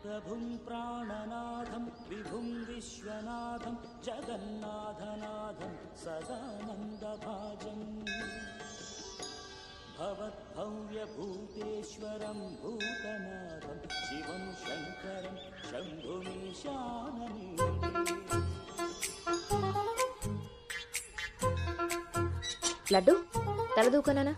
ప్రభుం ప్రాణనాథం విభుం విశ్వనాథం జగన్నాథనాథం సదానందభాజం భవద్భవ్యభూతేశ్వరం భూతనాథం శివం శంకరం శంభుమీశానని. లడ్డు తలదూకనా?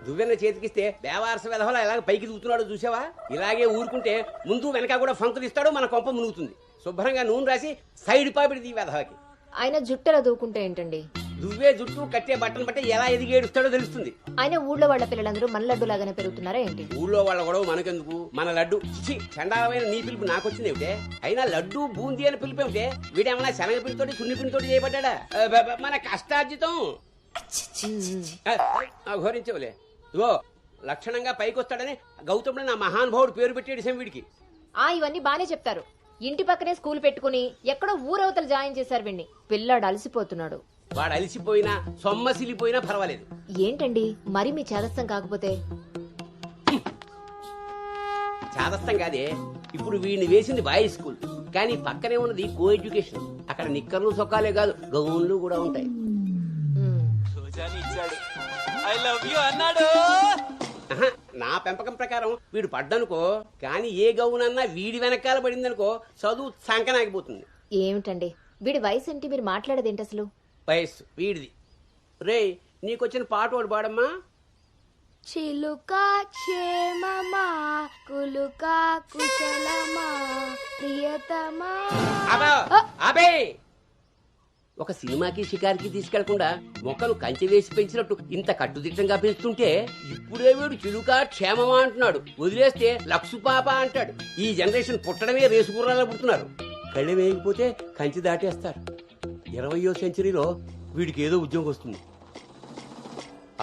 దువ్వెన్న చేతికిస్తే దేవారస విధవలా ఎలాగ పైకి దూకుతున్నాడో చూసావా? ఇలాగే ఊరుకుంటే ముందు వెనక కూడా ఫంకులు ఇస్తాడు, మన కొంప మునుగుతుంది. శుభ్రంగా నూనె రాసి సైడ్ పాపిడి దీ వెధవకి. ఆయన జుట్టెలా దూకుంటే ఏంటండి? దువ్వే జుట్టు కట్టే బట్టను బట్టి ఎలా ఎదిగి ఏడుస్తాడో తెలుస్తుంది. ఆయన ఊళ్ళో వాళ్ళ పిల్లలందరూ మన లడ్డు లాగానే పెరుగుతున్నారా ఏంటి? ఊళ్ళో వాళ్ళ గొడవ మనకెందుకు? మన లడ్డు చండాలమైన నీ పిలుపు నాకొచ్చింది ఏమిటే? అయినా లడ్డు బూందీ అని పిలుపు ఏమిటే? వీడేమన్నా శనగ పిండితోటి సున్ని పిండితోటి చేయబడ్డా? మన కష్టార్జితం ఘోరించవులే. ఇగో లక్షణంగా పైకొస్తాడని గౌతముడు నా మహానుభావుడు పేరు పెట్టాడు వీడికి. ఇవన్నీ బానే చెప్తారు. ఇంటి పక్కనే స్కూల్ పెట్టుకుని ఎక్కడో ఊరవతలు జాయిన్ చేశారు వీడిని. పిల్లాడు అలసిపోతున్నాడు. వాడు అలసిపోయినా సొమ్మసిలిపోయినా పర్వాలేదు. ఏంటండి మరి మీ చేదస్తం కాకపోతే? చాదస్తం కాదే, ఇప్పుడు వీడిని వేసింది బాయ్స్ స్కూల్, కానీ పక్కనే ఉన్నది కో ఎడ్యుకేషన్. అక్కడ నిక్కర్లు సొక్కాలే కాదు, గౌన్లు కూడా ఉంటాయి. ఐ లవ్ యు అన్నాడు. నా పెంపకం ప్రకారం వీడు పడ్డనుకో, కానీ ఏ గౌనన్నా వీడి వెనకాల పడిందనుకో చదువు సంకనాగిపోతుంది. ఏమిటండి వీడి వయసు ఏంటి? మీరు మాట్లాడేదేంటి అసలు? వయస్సు వీడిది. రే నీకొచ్చిన పాట వాడు పాడమ్మా. చిలుక క్షేమమా కులుక కుశలమా ప్రియతమా. అబే, ఒక సినిమాకి షికారికి తీసుకెళ్లకుండా మొక్కలు కంచె వేసి పెంచినట్టు ఇంత కట్టుదిట్టంగా పెంచుతుంటే ఇప్పుడే వీడు చిలుక క్షేమమా అంటున్నాడు. వదిలేస్తే లక్సు పాప అంటాడు. ఈ జనరేషన్ పుట్టడమే రేసుగుర్రాలా పుడుతున్నారు. కళ్ళె వేయకపోతే కంచె దాటేస్తారు. 20వ సెంచరీలో వీడికి ఏదో ఉద్యోగం వస్తుంది.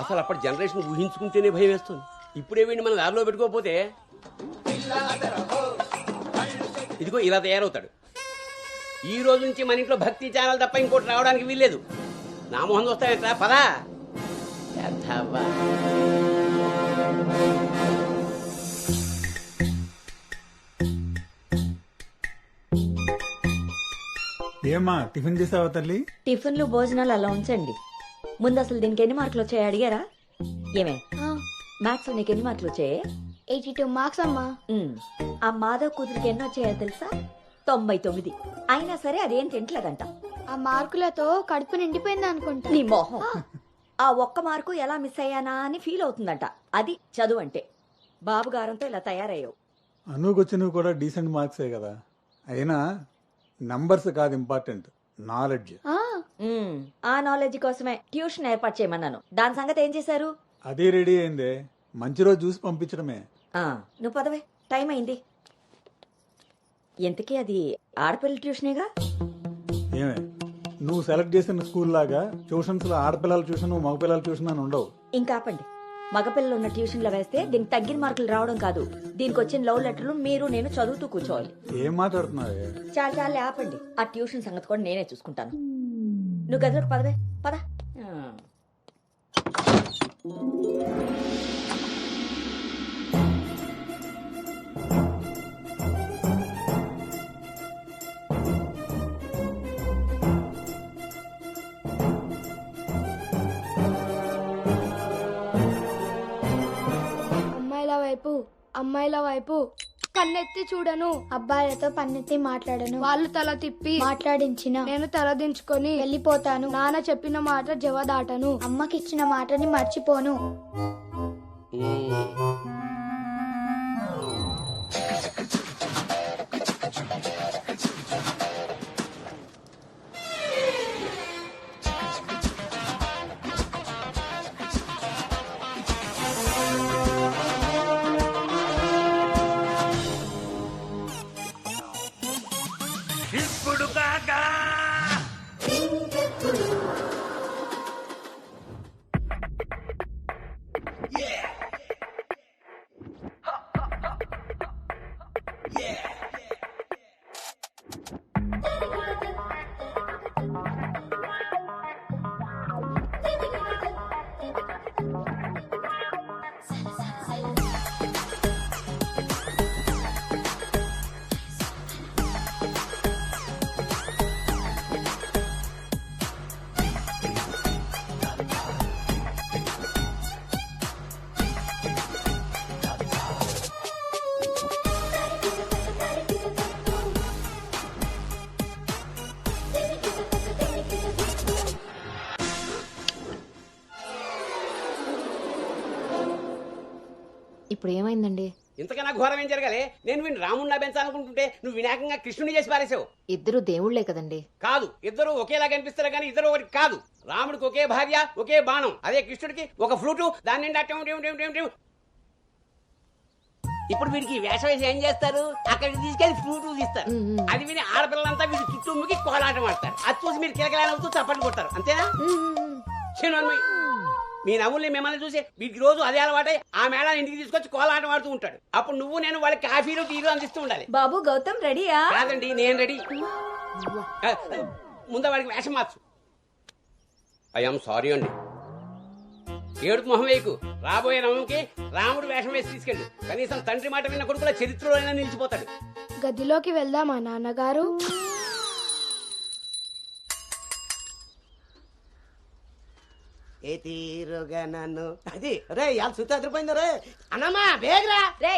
అసలు అప్పటి జనరేషన్ ఊహించుకుంటేనే భయం వేస్తుంది. ఇప్పుడే వీడిని మనం ల్యాబ్లో పెట్టుకోకపోతే ఇదిగో ఇలా తయారవుతాడు. ఈ రోజు నుంచి మన ఇంట్లో భక్తి ఛానల్ తప్ప ఇంకోటి రావడానికి వీల్లేదు. నా మొహం వస్తాయంట పదా. ఏమా టిఫిన్ చేసావా తల్లి? టిఫిన్లు భోజనాలు అలా ఉంచండి. ముందు అసలు దీనికి ఎన్ని మార్కులు వచ్చాయి అడిగారా? ఏమే మ్యాథ్స్ నీకు ఎన్ని మార్కులు వచ్చాయి? 82 మార్క్స్ అమ్మా. ఆ మాధవ్ కూతురికి ఎన్ని వచ్చాయో తెలుసా? 99. అయినా సరే అదేం తింటలేదంట. ఆ మార్కులతో కడుపు నిండిపోయింది అనుకుంటా. నీ మొహం. ఆ ఒక్క మార్కు ఎలా మిస్ అయ్యానా అని ఫీల్ అవుతుందంట. అది చదువు అంటే. బాబు గారంతో ఇలా తయారయ్యావు. అనుకొచ్చినవి కూడా డీసెంట్ మార్క్సే కదా. అయినా నంబర్స్ కాదు ఇంపార్టెంట్, నాలెడ్జ్. ఆ నాలెడ్జ్ కోసమే ట్యూషన్ ఏర్పాటు చేయమన్నాను. దాని సంగతి ఏం చేశారు? అది రెడీ అయిందే, మంచి రోజు చూసి పంపించడమే. నువ్వు పదవే, టైం అయింది. ఎంతకీ అది ఆడపిల్ల ట్యూషనేగా? ఏమే నువ్వు సెలెక్ట్ చేసిన స్కూల్ లాగా ట్యూషన్స్ లో ఆడపిల్లల ట్యూషన్ మగపిల్లల ట్యూషన్ అని ఉండవు. ఇంకా ఆపండి. మగపిల్లలు ఉన్న ట్యూషన్ లో వేస్తే దీనికి తగ్గిన మార్కులు రావడం కాదు, దీనికి వచ్చిన లవ్ లెటర్లు మీరు నేను చదువుతూ కూర్చోవాలి. ఏం మాట్లాడుతున్నావే? చాలా ఆపండి. ఆ ట్యూషన్ సంగతి కూడా నేనే చూసుకుంటాను. నువ్వు గదిలోకి పదవే, పద. అమ్మాయిల వైపు కన్నెత్తి చూడను, అబ్బాయిలతో పన్నెత్తి మాట్లాడను, వాళ్ళు తల తిప్పి మాట్లాడించిన నేను తల దించుకొని వెళ్ళిపోతాను, నాన్న చెప్పిన మాట జవదాటను, అమ్మకిచ్చిన మాటని మర్చిపోను. ఇప్పుడు కాగా ఇప్పుడు ఏమైందండి? ఇంతకన్నా ఘోరం ఏం జరగాలి? నేను వీడిని రాముడిలా పెంచాలనుకుంటుంటే నువ్వు వినాయకంగా కృష్ణుని చేసి పారేసావు. ఇద్దరు దేవుళ్లే కదండి. కాదు, ఇద్దరు ఒకేలా కనిపిస్తారు కానీ ఇద్దరు ఒకటి కాదు. రాముడికి ఒకే భార్య, ఒకే బాణం. అదే కృష్ణుడికి ఒక ఫ్లూటు, దాని నిండా టిం టిం టిం టిం టిం. ఇప్పుడు వీడికి వేషం వేసి ఏం చేస్తారు? అక్కడికి తీసుకెళ్లి ఫ్లూటు తీస్తారు. అది విని ఆడపిల్లలంతా వీడి చుట్టూ ముగి కోలాటం ఆడతారు. అది చూసి మీరు కిలకలాడుతూ చప్పట్లు కొడతారు. అంతేనా? చిన్నమ్మాయి, మీ నవ్వుల్ని మిమ్మల్ని చూసి వీటికి రోజు అదే అలవాటై ఆ మేళాన్ని ఇంటికి తీసుకొచ్చి కోలాటం ఆడుతూ ఉంటాడు. అప్పుడు నువ్వు నేను వాళ్ళకి కాఫీలు టీలు అందిస్తూ ఉండాలి. బాబు గౌతమ్ రెడీయా? కాదండి, నేను రెడీ. ముందు వాడికి వేషం మార్చు. ఐఎమ్ సారీ అండి. ఏడుపు మొహం వేయకు. రాబోయే నవంకి రాముడు వేషం వేసి తీసుకెళ్ళు. కనీసం తండ్రి మాట విన్న కొడుకుల చరిత్రలో అయినా నిలిచిపోతాడు. గదిలోకి వెళ్దామా నాన్నగారు? ఏ తీరుగా నన్ను అది రే ఇవాళ సుత్తి అదిరిపోయింది రే అన్నమ్మా బేగరా రే,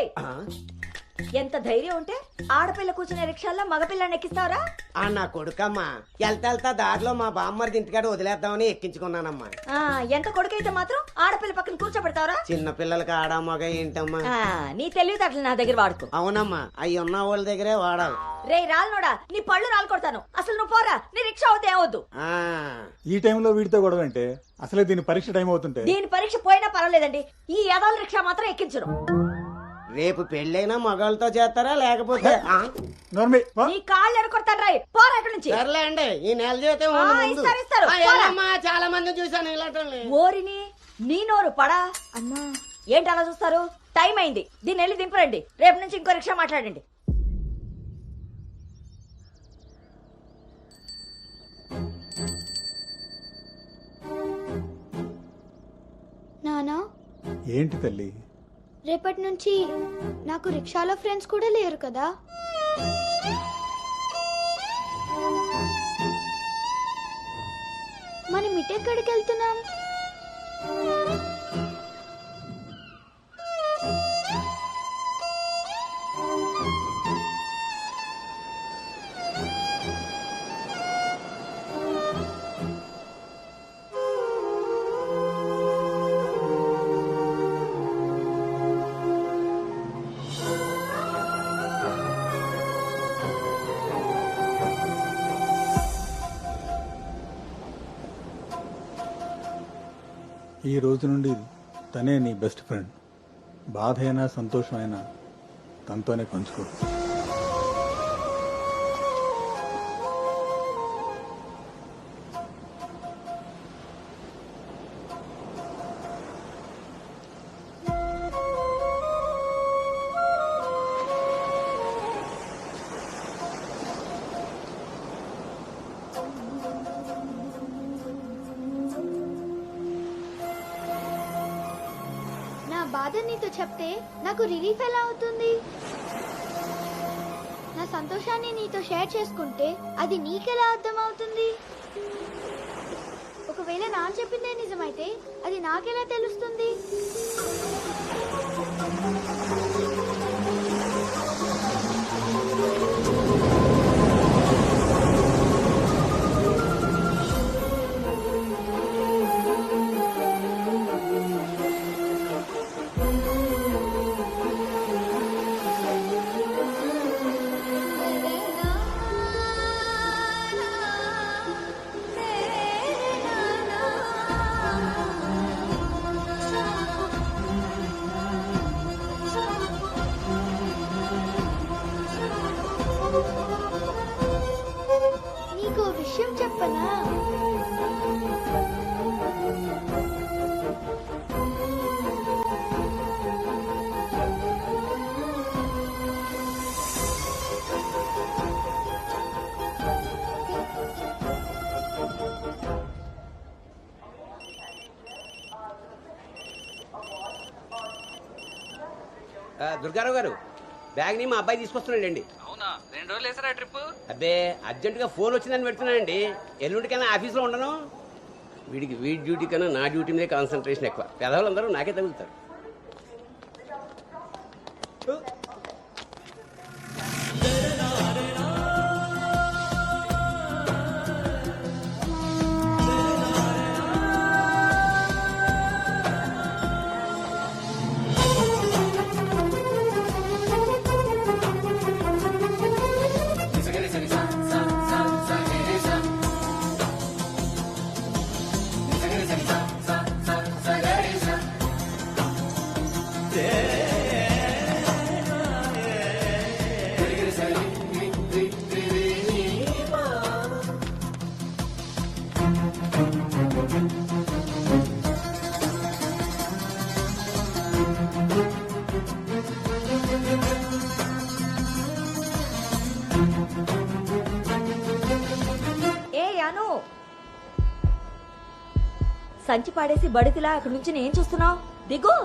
ఎంత ధైర్యం ఉంటే ఆడపిల్ల కూర్చునే రిక్షాల్లో మగపిల్లని ఎక్కిస్తావరా? నా కొడుకమ్మా వెళ్తా దారిలో మా బామ్మర్ది ఇంటికాడ వదిలేద్దామని ఎక్కించుకున్నానమ్మా. ఎంత కొడుకైతే మాత్రం ఆడపిల్ల పక్కన కూర్చోబెడతావరా? చిన్న పిల్లలకి ఆడా మగ ఏంటమ్మా? నీ తెలివితేటలు నా దగ్గర వాడుకో. అవునమ్మా, అవి ఉన్న వాళ్ళ దగ్గరే వాడాలి. రే రాల్నోడా, నీ పళ్ళు రాలు కొడతాను. అసలు నువ్వు పోరా, నీ రిక్షా అవుతే ఏమవుద్దు. ఈ టైంలో వీడితో గొడవ అంటే అసలే దీని పరీక్ష టైం అవుతుంటే. దీని పరీక్ష పోయినా పర్వాలేదండి, ఈ యదాల రిక్షా మాత్రం ఎక్కించరు. రేపు పెళ్ళైనా మగాళ్ళతో చేస్తారా లేకపోతే నీ కాళ్ళు ఎరకొడతాను రాయ్, పోరా ఇక్కడి నుంచి. సర్లే అండి, ఈ నెల జీతం ఇస్తారు. చాలా మంది చూసాను ఇలాంటి. ఓరిని నీ నోరు పడా అమ్మా. ఏంటి అలా చూస్తారు? టైం అయింది, దీన్ని వెళ్ళి దింపరండి. రేపు నుంచి ఇంకో రిక్షా మాట్లాడండి. నానా, ఏంటి తల్లి? రేపటి నుంచి నాకు రిక్షాలో ఫ్రెండ్స్ కూడా లేరు కదా? మనం ఇటెక్కడికి వెళ్తున్నాం? ఈ రోజు నుండి తనే నీ బెస్ట్ ఫ్రెండ్. బాధ అయినా సంతోషమైనా తనతోనే పంచుకో. నా బాధ నీతో చెప్తే నాకు రిలీఫ్ ఎలా అవుతుంది? నా సంతోషాన్ని నీతో షేర్ చేసుకుంటే అది నీకెలా అర్థం అవుతుంది? ఒకవేళ నాన్న చెప్పిందే నిజమైతే అది నాకెలా తెలుస్తుంది? నీకు విషయం చెప్పనా? దుర్గారావు గారు, బ్యాగ్ ని మా అబ్బాయి తీసుకొస్తున్నాడండి. అవునా, 2 రోజులు వేసారా ట్రిప్? అబ్బే, అర్జెంట్ గా ఫోన్ వచ్చిందని పెడుతున్నానండి. ఎల్లుండికైనా ఆఫీస్లో ఉండను. వీడి డ్యూటీ కన్నా నా డ్యూటీ మీదే కాన్సన్ట్రేషన్ ఎక్కువ. పెదవులందరూ నాకే తగులుతారు. ఏ యాను సంచి పాడేసి బడితిలా అక్కడి నుంచి నేను చూస్తున్నావు దిగు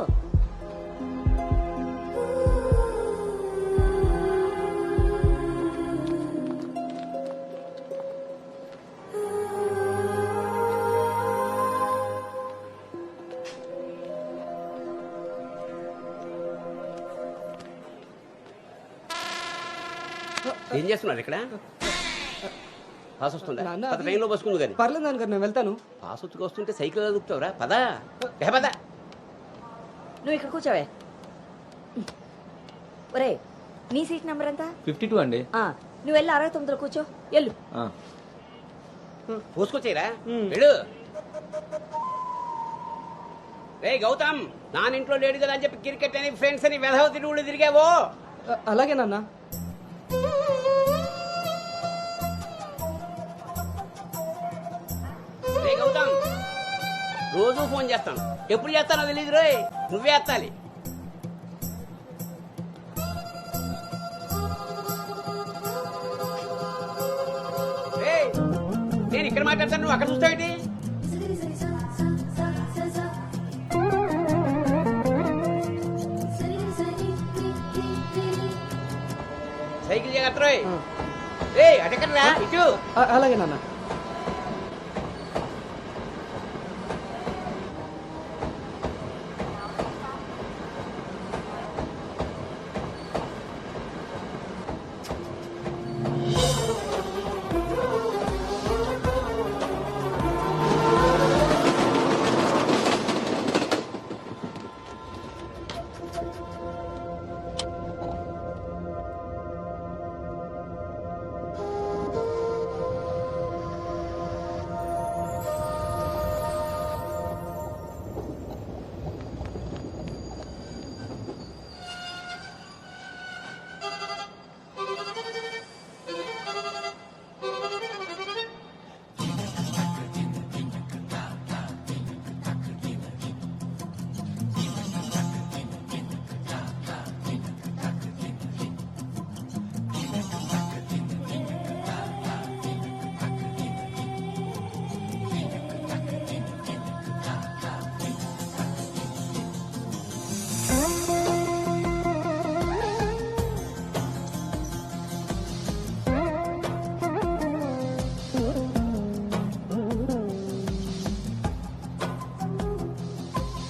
ఏం చేస్తున్నారు ఇక్కడ పాస్ వస్తుందా నాన్న, పద ట్రైన్లో బసుకుంది కానీ పర్లేదు నాన్నగారు నేను వెళ్తాను పాస్ వచ్చుకు వస్తుంటే సైకిల్ దొక్కుతావురా పదా పదా నువ్వు ఇక్కడ కూర్చోవే ఒరే నీ సీట్ నెంబర్ ఎంత 52 అండి. నువ్వు వెళ్ళి 69లో కూర్చో వెళ్ళు ఆ. పోసుకొచ్చేరా వెళ్ళు రే గౌతమ్ నానింట్లో లేడు కదా అని చెప్పి క్రికెట్ అని ఫ్రెండ్స్ అని వెధవ తిరుగుడు తిరిగావో అలాగే నాన్న. రే గౌతమ్ రోజు ఫోన్ చేస్తాను ఎప్పుడు చేస్తానో తెలియదు రోయ్ నువ్వే ఎత్తాలి రేయ్, నేను ఇక్కడ మాట్లాడతాను నువ్వు అక్కడ చూస్తావేంటి సైకిల్ జాగ్రత్త రోయ్ రే అటెక్కడరా ఇటు అలాగే నాన్న.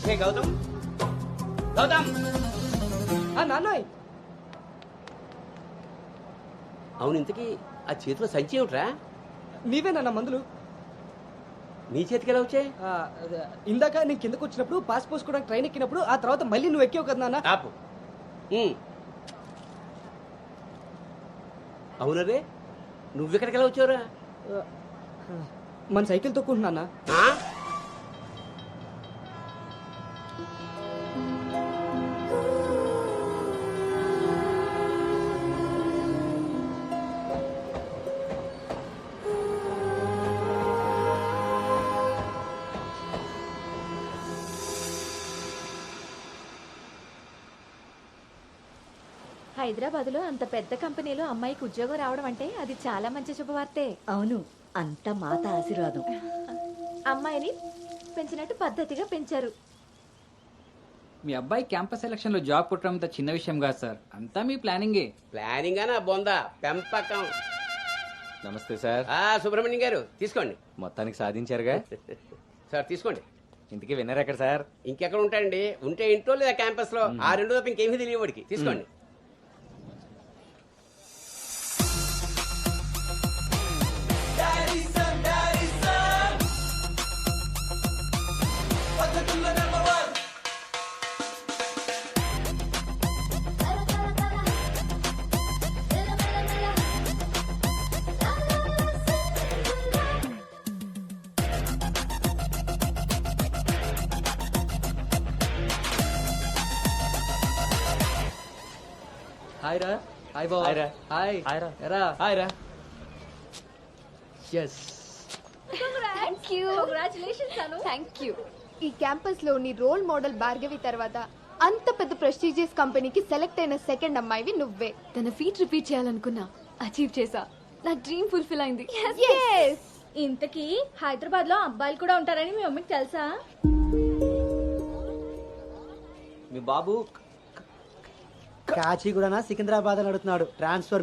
రే గౌతమ్ గౌతమ్ నాన్నోయ్ అవును ఇంతకీ ఆ చేతిలో సంచి ఏమిట్రా నీవే నాన్న మందులు. నీ చేతికి ఎలా వచ్చాయి ఇందాక నేను కిందకు వచ్చినప్పుడు పాస్ పోసుకోవడానికి ట్రైన్ ఎక్కినప్పుడు ఆ తర్వాత మళ్ళీ నువ్వు ఎక్కావు కదా నాన్న. ఆపు అవునరే నువ్వెక్కడికి ఎలా వచ్చావురా మన సైకిల్ తొక్కుంటున్నా. ఆ? హైదరాబాద్ లో అంత పెద్ద కంపెనీలో అమ్మాయికి ఉద్యోగం రావడం అంటే అది చాలా మంచి శుభవార్తే. అవును అంత మాత ఆశీర్వాదం. అమ్మాయిని పెంచినట్టు పద్ధతిగా పెంచారు. మీ అబ్బాయి క్యాంపస్ సెలక్షన్ లో జాబ్ కొట్టడం అంత చిన్న విషయం కాదు సార్, అంతా మీ ప్లానింగే. ప్లానింగ్ అనా బొందా పెంపకం. నమస్తే సార్. సుబ్రహ్మణ్యం గారు తీసుకోండి. మొత్తానికి సాధించారుగా. సార్ తీసుకోండి. ఇంటికి విన్నర్ ఎక్కడ సార్? ఇంకెక్కడ ఉంటాయండి, ఉంటే ఇంట్లో లేదా క్యాంపస్ లో. ఆ రెండు తప్ప ఇంకేమీ తెలియవాడికి. తీసుకోండి. హాయ్ రా హాయ్ బాబు హాయ్ రా. హాయ్ హాయ్ రా. ఎరా హాయ్ రా. Yes thank you. ఈ క్యాంపస్ లో నీ రోల్ మోడల్ భార్గవి తర్వాత అంత పెద్ద ప్రెస్టీజియస్ కంపెనీకి సెలెక్ట్ అయిన సెకండ్ అమ్మాయివి నువ్వే. తన ఫీట్ రిపీట్ చేయాలనుకున్నా, అచీవ్ చేసా. నా డ్రీమ్ ఫుల్ఫిల్ అయింది. ఇంతకీ హైదరాబాద్ లో అబ్బాయిలు కూడా ఉంటారని మీ మమ్మీకి తెలుసా? మీ బాబు కాచిగూడనా సికింద్రాబాద్ అని అడుగుతున్నాడు ట్రాన్స్ఫర్